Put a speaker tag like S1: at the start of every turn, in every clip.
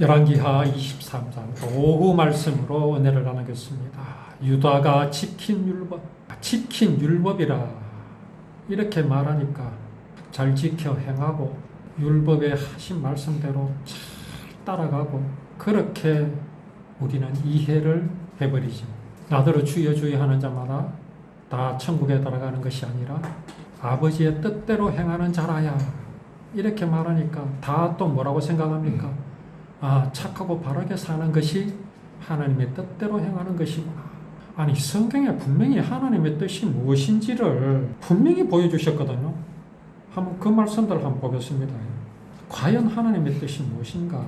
S1: 열왕기하 23장 오후 말씀으로 은혜를 나누겠습니다. 유다가 지킨 율법이라 이렇게 말하니까 잘 지켜 행하고 율법에 하신 말씀대로 잘 따라가고 그렇게 우리는 이해를 해버리죠. 나더러 주여 주여 하는 자마다 다 천국에 들어가는 것이 아니라 아버지의 뜻대로 행하는 자라야 이렇게 말하니까 다 또 뭐라고 생각합니까? 착하고 바르게 사는 것이 하나님의 뜻대로 행하는 것이구나. 아니 성경에 분명히 하나님의 뜻이 무엇인지를 분명히 보여주셨거든요. 한번 그 말씀들 한번 보겠습니다. 과연 하나님의 뜻이 무엇인가?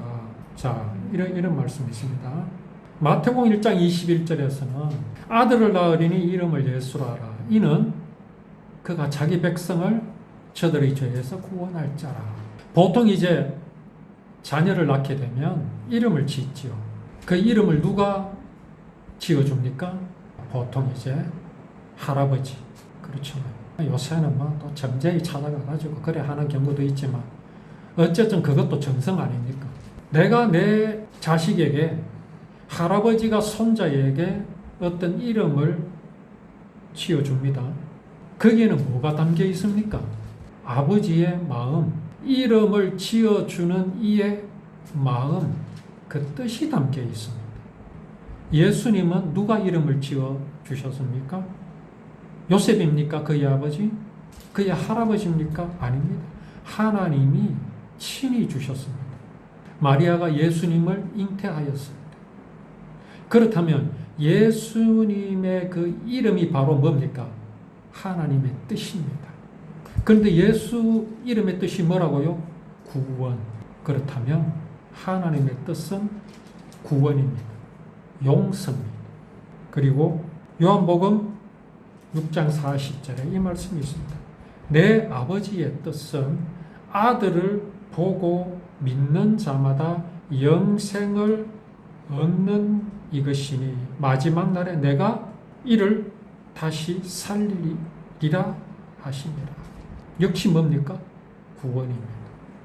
S1: 자, 이런 말씀이 있습니다. 마태복음 1장 21절에서는 아들을 낳으리니 이름을 예수라 하라. 이는 그가 자기 백성을 저들의 죄에서 구원할 자라. 보통 이제 자녀를 낳게 되면 이름을 짓지요. 그 이름을 누가 지어줍니까? 보통 이제 할아버지. 그렇죠. 요새는 뭐 또 점쟁이 찾아가가지고 그래 하는 경우도 있지만 어쨌든 그것도 정성 아닙니까? 내가 내 자식에게 할아버지가 손자에게 어떤 이름을 지어줍니다. 거기에는 뭐가 담겨 있습니까? 아버지의 마음, 이름을 지어주는 이의 마음, 그 뜻이 담겨 있습니다. 예수님은 누가 이름을 지어주셨습니까? 요셉입니까? 그의 아버지? 그의 할아버지입니까? 아닙니다. 하나님이 친히 주셨습니다. 마리아가 예수님을 잉태하였습니다. 그렇다면 예수님의 그 이름이 바로 뭡니까? 하나님의 뜻입니다. 그런데 예수 이름의 뜻이 뭐라고요? 구원. 그렇다면 하나님의 뜻은 구원입니다. 용서입니다. 그리고 요한복음 6장 40절에 이 말씀이 있습니다. 내 아버지의 뜻은 아들을 보고 믿는 자마다 영생을 얻는 이것이니 마지막 날에 내가 이를 다시 살리리라 하시니라. 역시 뭡니까? 구원입니다.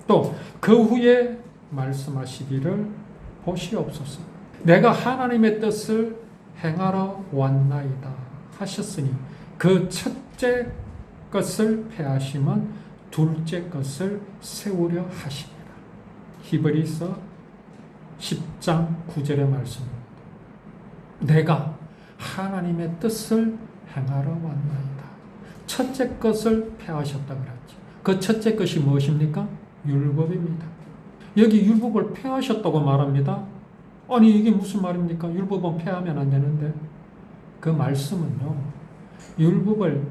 S1: 또 그 후에 말씀하시기를 보시옵소서. 내가 하나님의 뜻을 행하러 왔나이다 하셨으니 그 첫째 것을 폐하시면 둘째 것을 세우려 하시니라. 히브리서 10장 9절의 말씀입니다. 내가 하나님의 뜻을 행하러 왔나이다. 첫째 것을 폐하셨다 그랬죠. 그 첫째 것이 무엇입니까? 율법입니다. 여기 율법을 폐하셨다고 말합니다. 아니 이게 무슨 말입니까? 율법은 폐하면 안 되는데 그 말씀은요. 율법을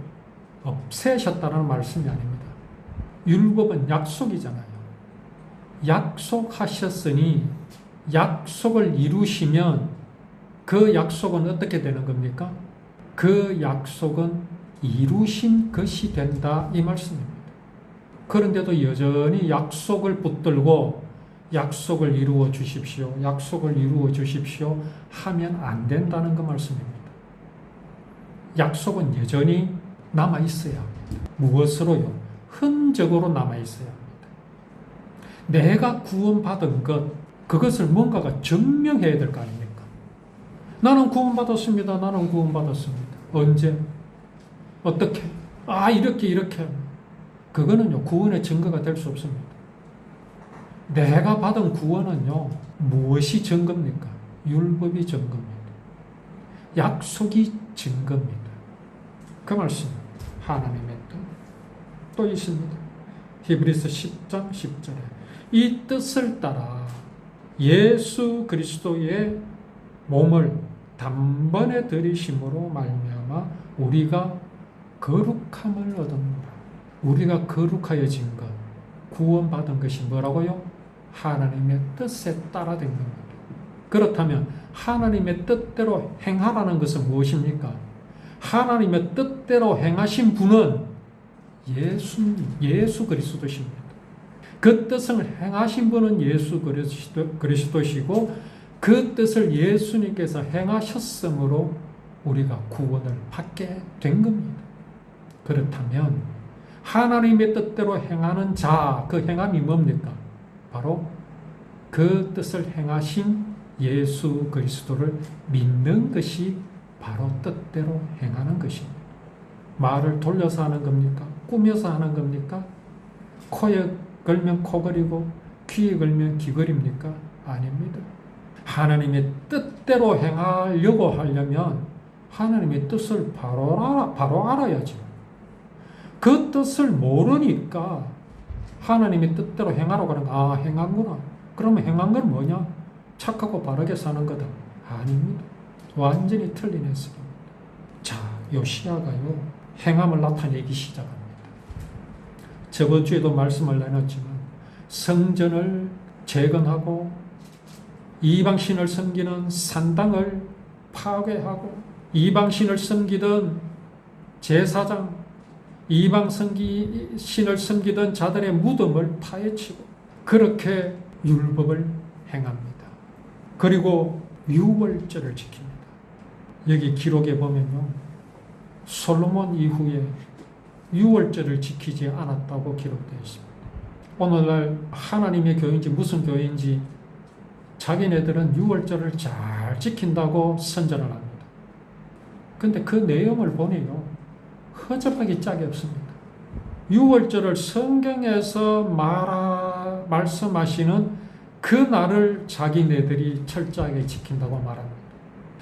S1: 없애셨다는 말씀이 아닙니다. 율법은 약속이잖아요. 약속하셨으니 약속을 이루시면 그 약속은 어떻게 되는 겁니까? 그 약속은 이루신 것이 된다 이 말씀입니다. 그런데도 여전히 약속을 붙들고 약속을 이루어 주십시오. 약속을 이루어 주십시오 하면 안 된다는 그 말씀입니다. 약속은 여전히 남아 있어야 합니다. 무엇으로요? 흔적으로 남아 있어야 합니다. 내가 구원받은 것, 그것을 뭔가가 증명해야 될 거 아닙니까? 나는 구원받았습니다. 나는 구원받았습니다. 언제? 어떻게? 이렇게. 그거는요, 구원의 증거가 될 수 없습니다. 내가 받은 구원은요, 무엇이 증거입니까? 율법이 증거입니다. 약속이 증거입니다. 그 말씀, 하나님의 뜻. 또 있습니다. 히브리서 10장 10절에 이 뜻을 따라 예수 그리스도의 몸을 단번에 들이심으로 말미암아 우리가 거룩함을 얻었노라. 우리가 거룩하여진 것, 구원받은 것이 뭐라고요? 하나님의 뜻에 따라 된 겁니다. 그렇다면 하나님의 뜻대로 행하라는 것은 무엇입니까? 하나님의 뜻대로 행하신 분은 예수 그리스도십니다. 그 뜻을 행하신 분은 예수 그리스도시고 그 뜻을 예수님께서 행하셨으므로 우리가 구원을 받게 된 겁니다. 그렇다면 하나님의 뜻대로 행하는 자, 그 행함이 뭡니까? 바로 그 뜻을 행하신 예수 그리스도를 믿는 것이 바로 뜻대로 행하는 것입니다. 말을 돌려서 하는 겁니까? 꾸며서 하는 겁니까? 코에 걸면 코 그리고 귀에 걸면 귀 그립니까? 아닙니다. 하나님의 뜻대로 행하려고 하려면 하나님의 뜻을 바로 알아야죠. 그 뜻을 모르니까 하나님의 뜻대로 행하라고 하는 거, 행한구나. 그러면 행한 건 뭐냐? 착하고 바르게 사는 거다. 아닙니다. 완전히 틀린 해석입니다. 자, 요시야가요, 행함을 나타내기 시작합니다. 저번 주에도 말씀을 나눴지만 성전을 재건하고 이방신을 섬기는 산당을 파괴하고 이방신을 섬기던 제사장, 이방신을 섬기던 자들의 무덤을 파헤치고 그렇게 율법을 행합니다. 그리고 유월절을 지킵니다. 여기 기록에 보면요, 솔로몬 이후에 유월절을 지키지 않았다고 기록되어 있습니다. 오늘날 하나님의 교회인지 무슨 교회인지 자기네들은 유월절을 잘 지킨다고 선전을 합니다. 근데 그 내용을 보니요, 허접하기 짝이 없습니다. 유월절을 성경에서 말씀하시는 그 날을 자기네들이 철저하게 지킨다고 말합니다.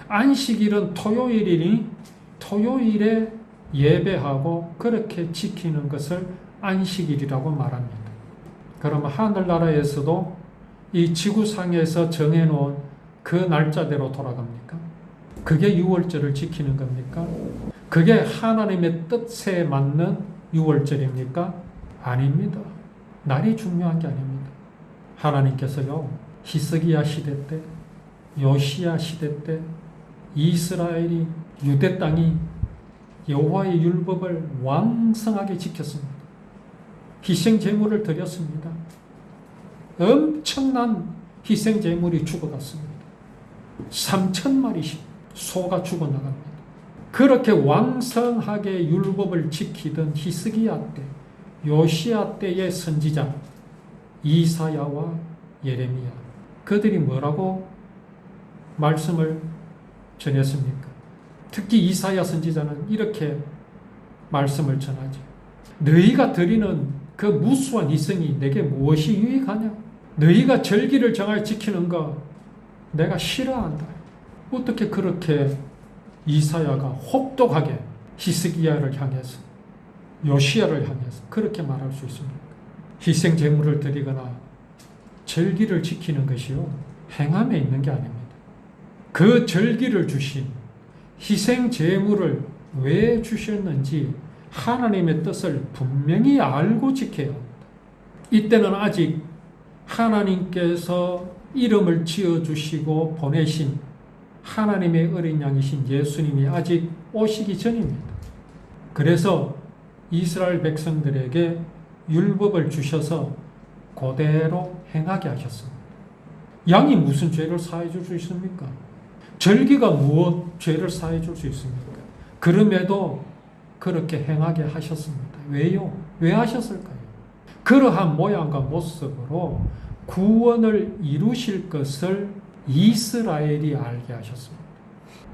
S1: 안식일은 토요일이니 토요일에 예배하고 그렇게 지키는 것을 안식일이라고 말합니다. 그러면 하늘나라에서도 이 지구상에서 정해놓은 그 날짜대로 돌아갑니까? 그게 유월절을 지키는 겁니까? 그게 하나님의 뜻에 맞는 유월절입니까? 아닙니다. 날이 중요한 게 아닙니다. 하나님께서요, 히스기야 시대 때, 요시야 시대 때 이스라엘이, 유대 땅이 여호와의 율법을 왕성하게 지켰습니다. 희생 제물을 드렸습니다. 엄청난 희생 제물이 죽어갔습니다. 3,000마리씩 소가 죽어나갑니다. 그렇게 왕성하게 율법을 지키던 히스기야 때, 요시야 때의 선지자 이사야와 예레미야, 그들이 뭐라고 말씀을 전했습니까? 특히 이사야 선지자는 이렇게 말씀을 전하죠. 너희가 드리는 그 무수한 희생이 내게 무엇이 유익하냐? 너희가 절기를 정할 지키는 거 내가 싫어한다. 어떻게 그렇게 이사야가 혹독하게 히스기야를 향해서, 요시야를 향해서 그렇게 말할 수 있습니까? 희생 제물을 드리거나 절기를 지키는 것이요, 행함에 있는 게 아닙니다. 그 절기를 주신, 희생 제물을 왜 주셨는지 하나님의 뜻을 분명히 알고 지켜야 합니다. 이때는 아직 하나님께서 이름을 지어주시고 보내신 하나님의 어린 양이신 예수님이 아직 오시기 전입니다. 그래서 이스라엘 백성들에게 율법을 주셔서 그대로 행하게 하셨습니다. 양이 무슨 죄를 사해 줄 수 있습니까? 절기가 무엇 죄를 사해 줄 수 있습니까? 그럼에도 그렇게 행하게 하셨습니다. 왜요? 왜 하셨을까요? 그러한 모양과 모습으로 구원을 이루실 것을 이스라엘이 알게 하셨습니다.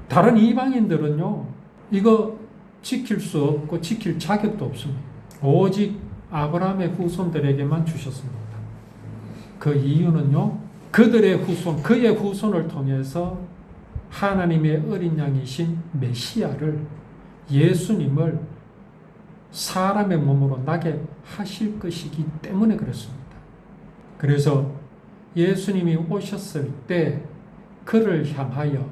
S1: 다른 이방인들은요, 이거 지킬 수 없고 지킬 자격도 없습니다. 오직 아브라함의 후손들에게만 주셨습니다. 그 이유는요, 그들의 후손, 그의 후손을 통해서 하나님의 어린 양이신 메시아를, 예수님을 사람의 몸으로 나게 하실 것이기 때문에 그렇습니다. 그래서 예수님이 오셨을 때 그를 향하여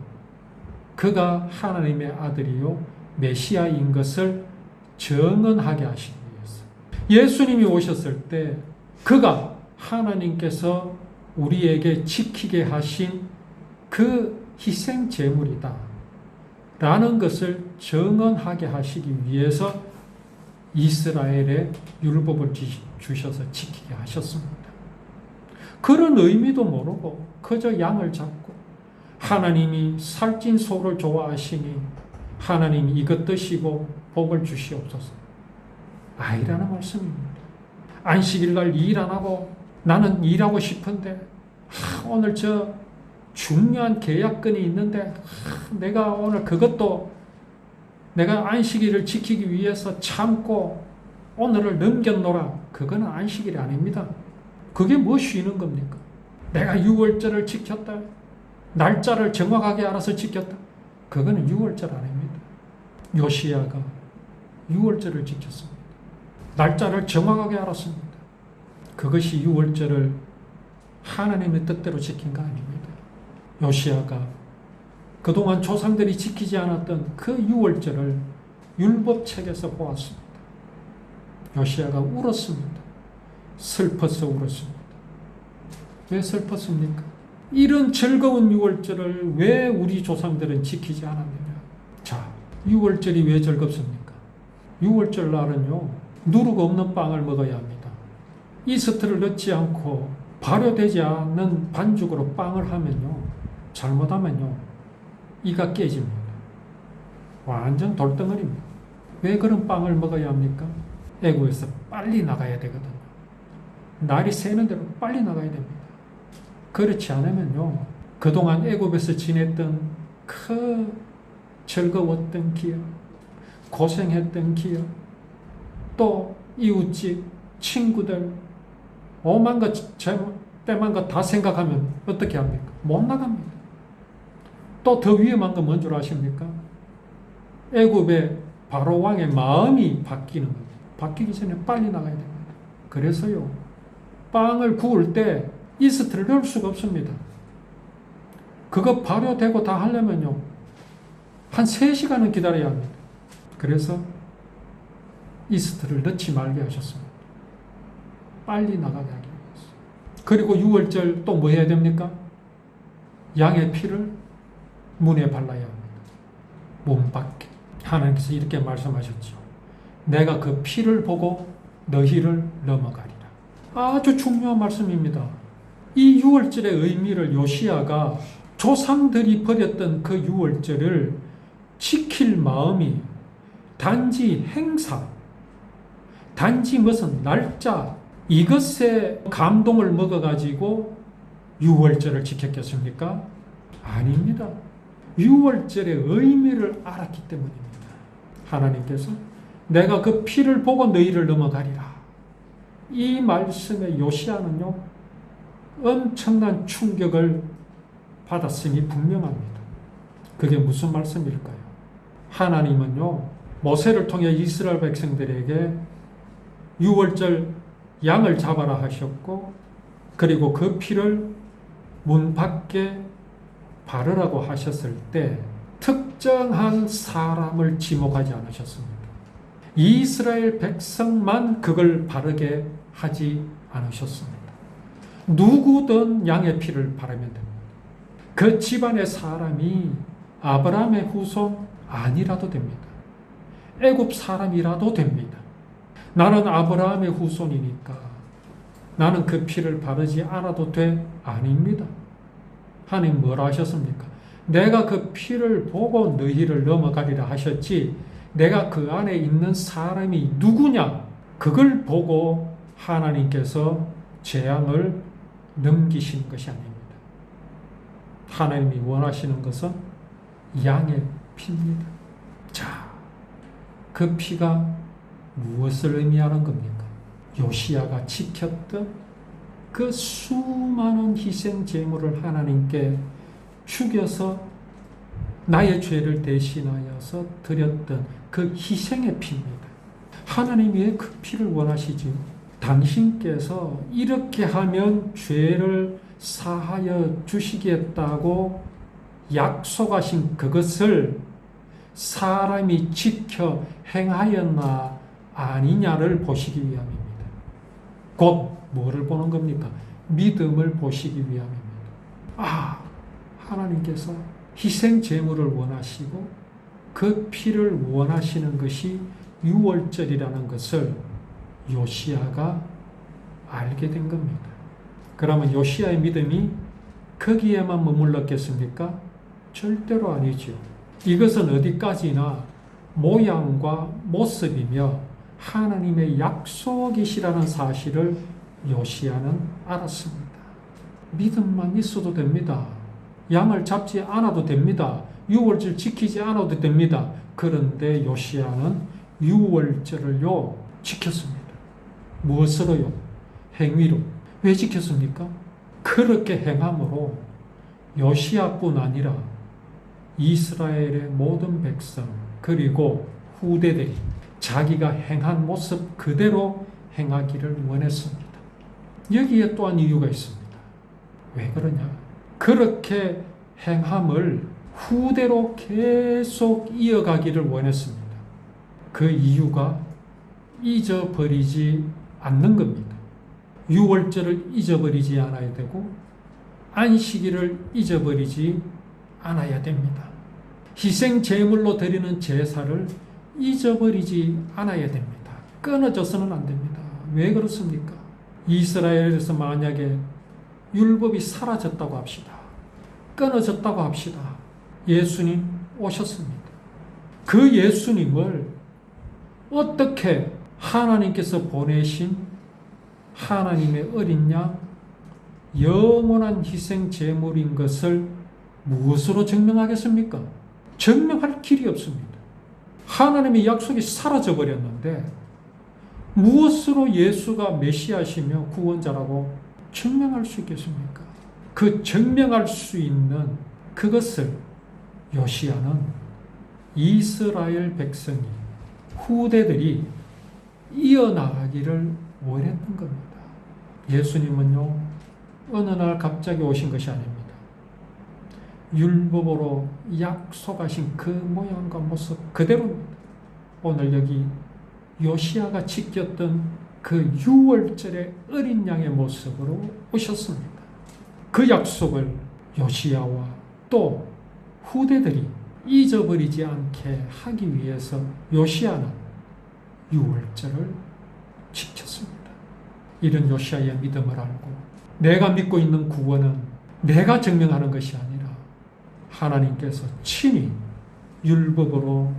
S1: 그가 하나님의 아들이요 메시아인 것을 증언하게 하시기 위해서, 예수님이 오셨을 때 그가 하나님께서 우리에게 지키게 하신 그 희생 제물이다 라는 것을 증언하게 하시기 위해서 이스라엘의 율법을 주셔서 지키게 하셨습니다. 그런 의미도 모르고 그저 양을 잡고, 하나님이 살찐 소를 좋아하시니 하나님 이것 드시고 복을 주시옵소서, 아니라는 말씀입니다. 안식일날 일 안 하고 나는 일하고 싶은데 오늘 저 중요한 계약건이 있는데 내가 오늘 그것도 내가 안식일을 지키기 위해서 참고 오늘을 넘겼노라. 그거는 안식일이 아닙니다. 그게 뭐 쉬는 겁니까? 내가 6월절을 지켰다. 날짜를 정확하게 알아서 지켰다. 그거는 6월절 아닙니다. 요시야가 6월절을 지켰습니다. 날짜를 정확하게 알았습니다. 그것이 6월절을 하나님의 뜻대로 지킨 거 아닙니다. 요시야가 그동안 조상들이 지키지 않았던 그 6월절을 율법책에서 보았습니다. 요시야가 울었습니다. 슬퍼서 울었습니다. 왜 슬펐습니까? 이런 즐거운 6월절을 왜 우리 조상들은 지키지 않았느냐? 자, 6월절이 왜 즐겁습니까? 6월절 날은요, 누룩 없는 빵을 먹어야 합니다. 이스트를 넣지 않고 발효되지 않는 반죽으로 빵을 하면요, 잘못하면요, 이가 깨집니다. 완전 돌덩어리입니다. 왜 그런 빵을 먹어야 합니까? 애국에서 빨리 나가야 되거든요. 날이 새는 대로 빨리 나가야 됩니다. 그렇지 않으면요, 그동안 애국에서 지냈던 그 즐거웠던 기억, 고생했던 기억, 또 이웃집, 친구들, 오만 것, 때만 것 다 생각하면 어떻게 합니까? 못 나갑니다. 또 더 위험한 건 뭔 줄 아십니까? 애굽의 바로 왕의 마음이 바뀌는 겁니다. 바뀌기 전에 빨리 나가야 됩니다. 그래서요, 빵을 구울 때 이스트를 넣을 수가 없습니다. 그거 발효되고 다 하려면요, 한 3시간은 기다려야 합니다. 그래서 이스트를 넣지 말게 하셨습니다. 빨리 나가게 하기 위해서. 그리고 6월절 또 뭐 해야 됩니까? 양의 피를 문에 발라야 합니다. 몸 밖에. 하나님께서 이렇게 말씀하셨죠. 내가 그 피를 보고 너희를 넘어가리라. 아주 중요한 말씀입니다. 이 6월절의 의미를 요시야가 조상들이 버렸던 그 6월절을 지킬 마음이 단지 행사, 단지 무슨 날짜, 이것에 감동을 먹어가지고 6월절을 지켰겠습니까? 아닙니다. 6월절의 의미를 알았기 때문입니다. 하나님께서 내가 그 피를 보고 너희를 넘어가리라. 이 말씀에 요시야는요, 엄청난 충격을 받았음이 분명합니다. 그게 무슨 말씀일까요? 하나님은요, 모세를 통해 이스라엘 백성들에게 6월절 양을 잡아라 하셨고, 그리고 그 피를 문 밖에 바르라고 하셨을 때 특정한 사람을 지목하지 않으셨습니다. 이스라엘 백성만 그걸 바르게 하지 않으셨습니다. 누구든 양의 피를 바르면 됩니다. 그 집안의 사람이 아브라함의 후손 아니라도 됩니다. 애굽 사람이라도 됩니다. 나는 아브라함의 후손이니까 나는 그 피를 바르지 않아도 돼? 아닙니다. 하나님 뭐라 하셨습니까? 내가 그 피를 보고 너희를 넘어가리라 하셨지, 내가 그 안에 있는 사람이 누구냐, 그걸 보고 하나님께서 재앙을 넘기시는 것이 아닙니다. 하나님이 원하시는 것은 양의 피입니다. 자, 그 피가 무엇을 의미하는 겁니까? 요시야가 지켰던 그 수많은 희생 제물을 하나님께 죽여서 나의 죄를 대신하여서 드렸던 그 희생의 피입니다. 하나님이 왜 그 피를 원하시지? 당신께서 이렇게 하면 죄를 사하여 주시겠다고 약속하신 그것을 사람이 지켜 행하였나 아니냐를 보시기 위함입니다. 곧 뭐를 보는 겁니까? 믿음을 보시기 위함입니다. 아, 하나님께서 희생 제물을 원하시고 그 피를 원하시는 것이 6월절이라는 것을 요시야가 알게 된 겁니다. 그러면 요시야의 믿음이 거기에만 머물렀겠습니까? 절대로 아니죠. 이것은 어디까지나 모양과 모습이며 하나님의 약속이시라는 사실을 요시야는 알았습니다. 믿음만 있어도 됩니다. 양을 잡지 않아도 됩니다. 유월절 지키지 않아도 됩니다. 그런데 요시야는 유월절을요 지켰습니다. 무엇으로요? 행위로. 왜 지켰습니까? 그렇게 행함으로 요시야뿐 아니라 이스라엘의 모든 백성 그리고 후대들이 자기가 행한 모습 그대로 행하기를 원했습니다. 여기에 또한 이유가 있습니다. 왜 그러냐? 그렇게 행함을 후대로 계속 이어가기를 원했습니다. 그 이유가 잊어버리지 않는 겁니다. 유월절을 잊어버리지 않아야 되고 안식일을 잊어버리지 않아야 됩니다. 희생 제물로 드리는 제사를 잊어버리지 않아야 됩니다. 끊어져서는 안 됩니다. 왜 그렇습니까? 이스라엘에서 만약에 율법이 사라졌다고 합시다. 끊어졌다고 합시다. 예수님 오셨습니다. 그 예수님을 어떻게 하나님께서 보내신 하나님의 어린 양, 영원한 희생 제물인 것을 무엇으로 증명하겠습니까? 증명할 길이 없습니다. 하나님의 약속이 사라져 버렸는데 무엇으로 예수가 메시아시며 구원자라고 증명할 수 있겠습니까? 그 증명할 수 있는 그것을 요시야는 이스라엘 백성이 후대들이 이어나가기를 원했던 겁니다. 예수님은요 어느 날 갑자기 오신 것이 아닙니다. 율법으로 약속하신 그 모양과 모습 그대로입니다. 오늘 여기 요시야가 지켰던 그 유월절의 어린 양의 모습으로 오셨습니다. 그 약속을 요시야와 또 후대들이 잊어버리지 않게 하기 위해서 요시야는 유월절을 지켰습니다. 이런 요시야의 믿음을 알고 내가 믿고 있는 구원은 내가 증명하는 것이 아니라 하나님께서 친히 율법으로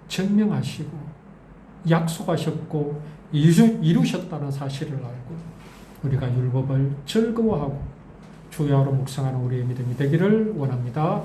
S1: 증명하시고 약속하셨고 이루셨다는 사실을 알고 우리가 율법을 즐거워하고 주야로 묵상하는 우리의 믿음이 되기를 원합니다.